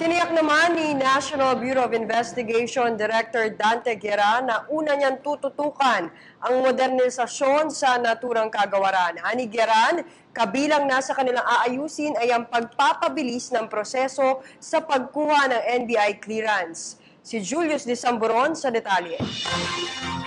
Tiniyak naman ni National Bureau of Investigation Director Dante Guerra na una niyang tututukan ang modernisasyon sa naturang kagawaran. Ani Guerra, kabilang nasa kanilang aayusin ay ang pagpapabilis ng proseso sa pagkuha ng NBI clearance. Si Julius de Samburon sa detalye.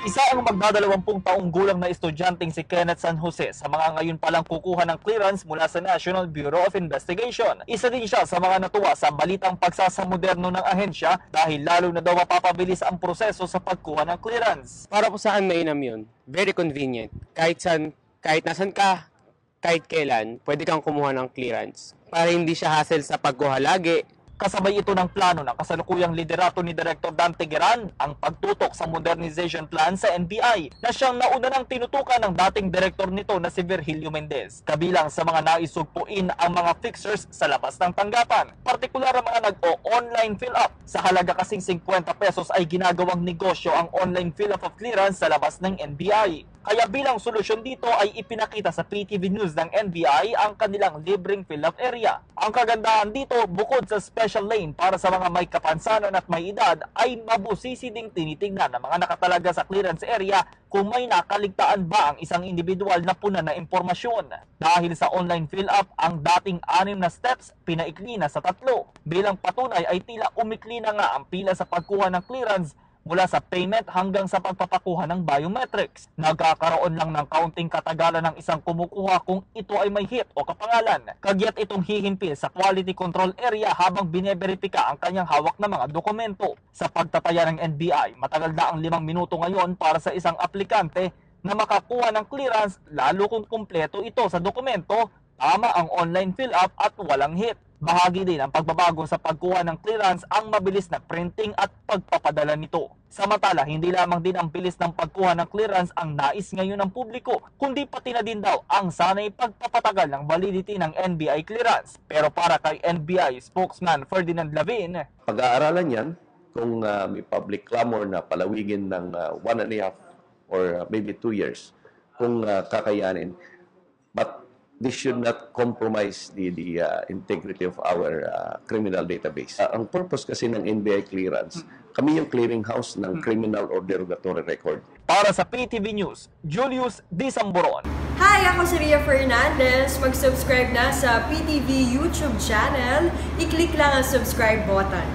Isa ang magdadalawampung taong gulang na estudyanteng si Kenneth San Jose sa mga ngayon palang kukuha ng clearance mula sa National Bureau of Investigation. Isa din siya sa mga natuwa sa balitang pagsasamoderno ng ahensya dahil lalo na daw mapapabilis ang proseso sa pagkuha ng clearance. Para po saan mainam yun? Very convenient. Kahit nasan ka, kahit kailan, pwede kang kumuha ng clearance. Para hindi siya hassle sa pagkuha lagi. Kasabay ito ng plano ng kasalukuyang liderato ni Director Dante Guerra ang pagtutok sa modernization plan sa NBI na siyang nauna ng tinutukan ng dating direktor nito na si Virgilio Mendez. Kabilang sa mga naisugpuin ang mga fixers sa labas ng tanggapan. Partikular ang mga nag-o-online fill-up. Sa halaga kasing 50 pesos ay ginagawang negosyo ang online fill-up of clearance sa labas ng NBI. Kaya bilang solusyon dito ay ipinakita sa PTV News ng NBI ang kanilang libreng fill-up area. Ang kagandahan dito, bukod sa special lane para sa mga may kapansanan at may edad, ay mabusisi ding tinitingnan ng mga nakatalaga sa clearance area kung may nakaligtaan ba ang isang individual na puna na impormasyon. Dahil sa online fill-up, ang dating 6 na steps pinaikli na sa 3. Bilang patunay ay tila umikli na nga ang pila sa pagkuha ng clearance mula sa payment hanggang sa pagpapakuha ng biometrics. Nagkakaroon lang ng kaunting katagalan ng isang kumukuha kung ito ay may hit o kapangalan. Kagyat itong hihimpil sa quality control area habang bineberipika ang kanyang hawak na mga dokumento. Sa pagtataya ng NBI, matagal na ang 5 minuto ngayon para sa isang aplikante na makakuha ng clearance lalo kung kumpleto ito sa dokumento, tama ang online fill-up at walang hit. Bahagi din ang pagbabago sa pagkuha ng clearance ang mabilis na printing at pagpapadala nito. Samantala, hindi lamang din ang bilis ng pagkuha ng clearance ang nais ngayon ng publiko, kundi pati na din daw ang sanay pagpapatagal ng validity ng NBI clearance. Pero para kay NBI spokesman Ferdinand Lavin, pag-aaralan yan kung may public clamor na palawigin ng 1.5 or maybe 2 years kung kakayanin. But this should not compromise the integrity of our criminal database. Ang purpose kasi ng NBI clearance, kami yung clearinghouse ng criminal or derogatory record. Para sa PTV News, Julius de Samburon. Hi, ako si Ria Fernandez. Mag-subscribe na sa PTV YouTube channel. I-click lang ang subscribe button.